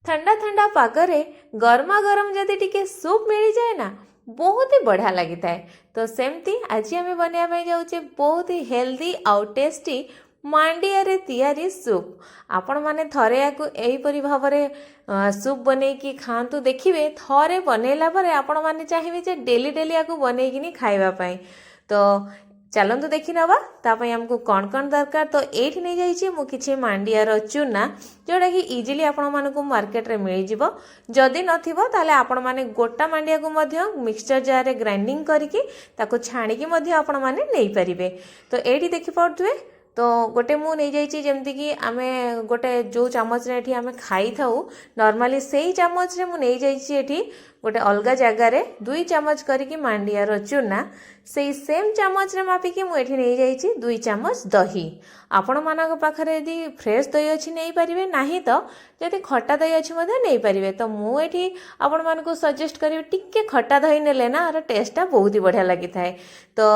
ठंडा ठंडा पागरे गर्मा गरम जदि टिके सूप मिल जाए ना बहुत ही बढ़िया लगी थाए। तो सेमती आज आम बनवाई जाऊे बहुत ही हेल्दी आउ टेस्टी मांडिया रे तैयारी सूप। आपण माने थरे याकू एहीपरि भावरे सूप बनैकी खातु देखिए थरे बनैला परे आपण माने चाहिए जे डेली डेली याकू बनैकिनी खाइबा पाई। तो चलतु देखी नवा तापाई आमको कौन कौन दरकार। तो ये नहीं जाइए मु किछि मांडियार चूना जोटा कि इजिली आपण मानकु मार्केट रे मिल जिवो। जदि नथिबो ताले आपण माने गोटा मांडिया को मध्य मिक्सचर जार रे ग्राइंडिंग करिकि ताको छाणिकी मध्य आपण माने नै परिबे। तो एठी देखि पड़थुए तो गोटे मु नहीं जाइए जमती कि आमे गोटे जो चामच रे आमे खाई थाऊ नॉर्मली सेही चामच रे मु नहीं जाइए एठी गोटे अलग जगार 2 चामच करिकी मांडियार चूना से सेम चामच रे मापिकी मुझे नहीं जाइए 2 चामच दही। आपण मानक पाखरे यदि फ्रेश दही अच्छी नहीं पारिबे नाही तो जदि खट्टा दही अच्छी मध्य नहीं पारिबे। तो मुझे आपण मानक सजेस्ट करी टिके खट्टा दही नेले ना आर टेस्टा बहुत ही बढ़िया लगी थाए। तो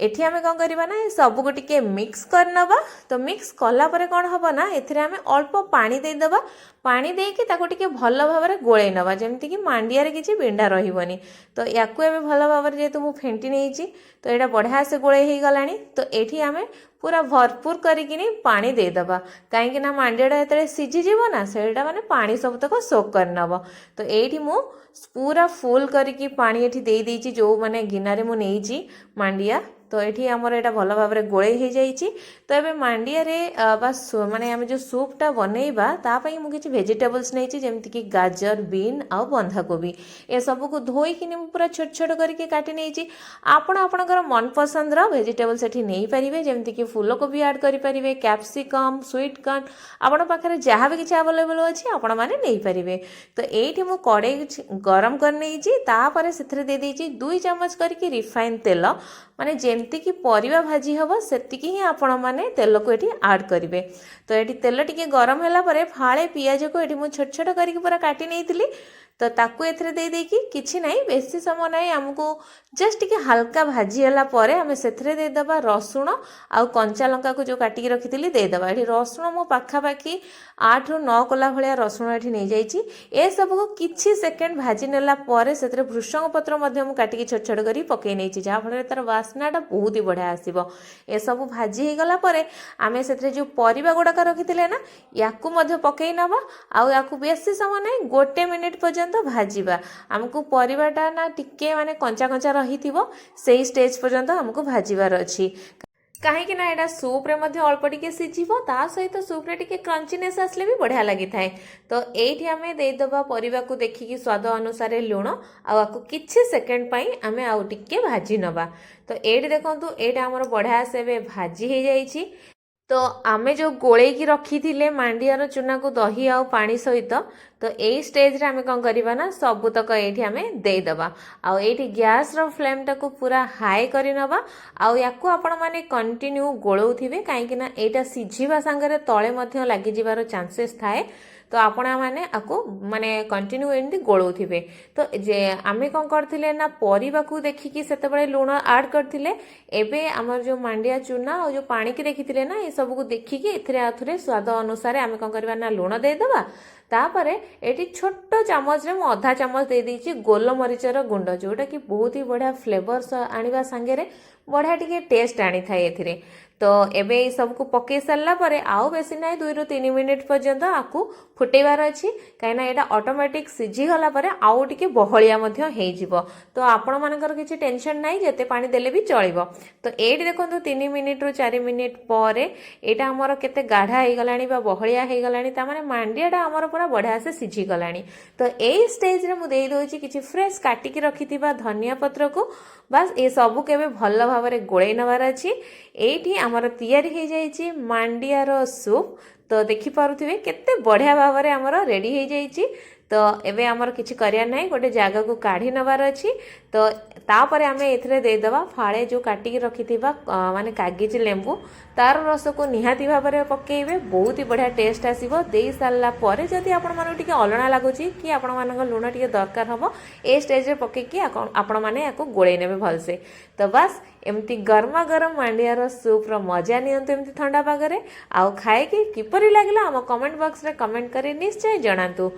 एठी आमे कौन करबा ना सब को टिके मिक्स कर नबा। तो मिक्स कला परे कौन हबो ना एथिरे आमे अल्प पानी दे दबा। पानी देके ताको टिके भल भाबरे गोळै नबा जेमति कि मांडिया रे किछि बिंडा रहिबोनी। तो याकू एबे भल भाबरे जेतु मु फेंटी नेइछि तो एटा बढ़िया से गोळै हे गलानी। तो एठी आमे पूरा भरपूर करिकिनी पानी दे दबा काहेकि ना मांडियाटा एतरे सिझी जीवो ना सेटा माने पानी सब तक सोक कर नबो। तो एठी मु पूरा फुल करिकी पानी एठी दे देइछि जो माने गिनारे मु नेइछि मांडिया। तो ये आमर यहाँ भल भाव में गोड़े हो जाइए। तो ये मांडिया रे बस माने आम जो सूपटा बनइबा तापाई मु किछि वेजिटेबल्स नहीं जमती कि गाजर बीन आउ बंधाकोबी ए सब को धोईकि पूरा छोट छोट करके काटी नहीं। आपण आपणकर मनपसंद वेजिटेबल्स एठी नहीं पारिबे जमती कि फूलकोबी ऐड करि परिबे कैप्सिकम स्वीट कॉर्न आपण पाखरे जहाँ भी किछि अवेलेबल अछि आपण माने नहीं पारिबे। तो एठी मु कड़ाई गरम कर नहीं तापर से दे देइछि 2 चामच करके रिफाइन तेल माने जेमती कि परिवा भाजी हबो सेतिकी ही आपण माने तेल को एठी ऐड करिवे। तो एठी तेल टिके गरम होला परे फाळे पियाज को एठी मु छोट छोट करके पूरा काटी नेइतिली। तो ताकू एथरे दे देकी किछि नाही बेसी समय नाही हमको जस्ट टिके हल्का भाजी होला परे हमें सेथरे दे दबा रसुण आउ कंचा लंका को जो काटी रखितिली दे दबा। एठी रसुण मो पाखा पाखी 8 ରୁ 9 कोला भलिया रसुण एठी नै जाईची। ए सब को किछि सेकंड भाजी नेला परे सेथरे भृषंग पत्र मध्ये मु काटी की छोट छोट करी पके नैची जा फळे तार वासनाटा बहुत ही बढ़िया आसीबो। ए सब भाजी हे गला परे आमे सेथरे जो परिबा गुडाका रखितिले ना याकू मध्ये पकेई नबा आउ याकू बेसी समय नै 1 मिनिट पर्यंत भाजीबा। हमको परिबाटा ना टिके माने कंचा कंचा रही थिबो सेही स्टेज पर्यंत हमको भाजीबार अछि कहीं ना एटा सूप रे मध्ये अल्प टिके सिझिबो ता सहित सूप रे टिके क्रंचीनेस आसले भी बढ़िया लगी थाए। तो एठी आमे दे दबा परिबा को देखिकी स्वाद अनुसार लूण आ आकु किछि सेकंड पई आमे आउ टिके भाजी नबा। तो एठी देखंतु एटा हमर बढ़िया से भाजी हे जाईछि। तो आमे जो गोले की रखी थिले मांडियार चूना को दही आउ पानी सहित तो यही स्टेज रे आमे कौन करिबा ना सबुतक एठी आमे दे दबा आउ एठी गैस रो फ्लेम टाको पूरा हाई करि नबा आउ याकू आपण माने कंटिन्यू गोळौथिबे काहेकि ना एटा सिझिबा संगरे तळे मध्ये लागि जिवार चांसेस थाए। तो आपण माने आकू माने कंटिन्यू एंडी गोळौथिबे। तो जे आमे कोन करथिले ना परिबा को देखिकी सेते बळे लूण ऐड करथिले एबे हमर जो मांडिया चूना और जो पानी की देखिथिले ना ए सब को देखिकी एथरे आथरे स्वाद अनुसार आमे कोन करबा ना लूण दे दबा। तापरे एटी छोटो चामच रे मु आधा चामच दे देछि गोल मरीचर गुंड जोटा कि बहुत ही बढ़िया फ्लेवर आनिबा संगे बढ़िया टिके टेस्ट आनी थाए एथिरे। तो एबे सब को पके सारला परे आउ बेसी नाही 2 ରୁ 3 मिनिट पर्यंत आकू फुटेबार अछि काइना एटा ऑटोमेटिक सिझी गला परे आउ टिके बहलिया मध्ये हेइ जिवो। तो आपण मानकर किछि टेंशन नाही जेते पानी देले भी चलिबो। तो एठी देखंतु 3 मिनिट ରୁ 4 मिनिट परे एटा हमर केते गाढ़ा हे गलानी बा बहलिया हे गलानी ता माने मांडियाटा हमर पूरा बढ़िया से सिझी गलानी। तो एई स्टेज रे मु देई दोछि किछि फ्रेश काटी की रखिथिबा धनिया पत्र को बस ए सबु केबे भल भाबरे गोळै नबार अछि। एठी हमर तैयारी हो जाइए मांडियार सूप। तो देखि पारुथिबे केते बढ़िया भाबरे हमर रेडी हो जाइए। तो एबे हमर किछि करिया नाही गोटे जगह को काढी नबार अछि। तो तापरे आमे एथरे दे दबा फाळे जो काटी की रखिथिबा माने कागज लेंबू तार रस को निहाती भाबरे पकेइबे बहुत ही बढ़िया टेस्ट आसीबो। देई सारला परे जदि आपण माने टिके अलणा लागुची कि आपण मानक लूण टिके दरकार हबो ए स्टेज रे पकेकी आपण माने याको गोळै नेबे भलसे। तो बस एमती गर्मा गरम मांडियार सूप रो मजा नियंतु एमती ठंडा पागरे आउ खाए कि किपरि लागला हम कमेंट बॉक्स रे कमेंट करी निश्चय जणांतु।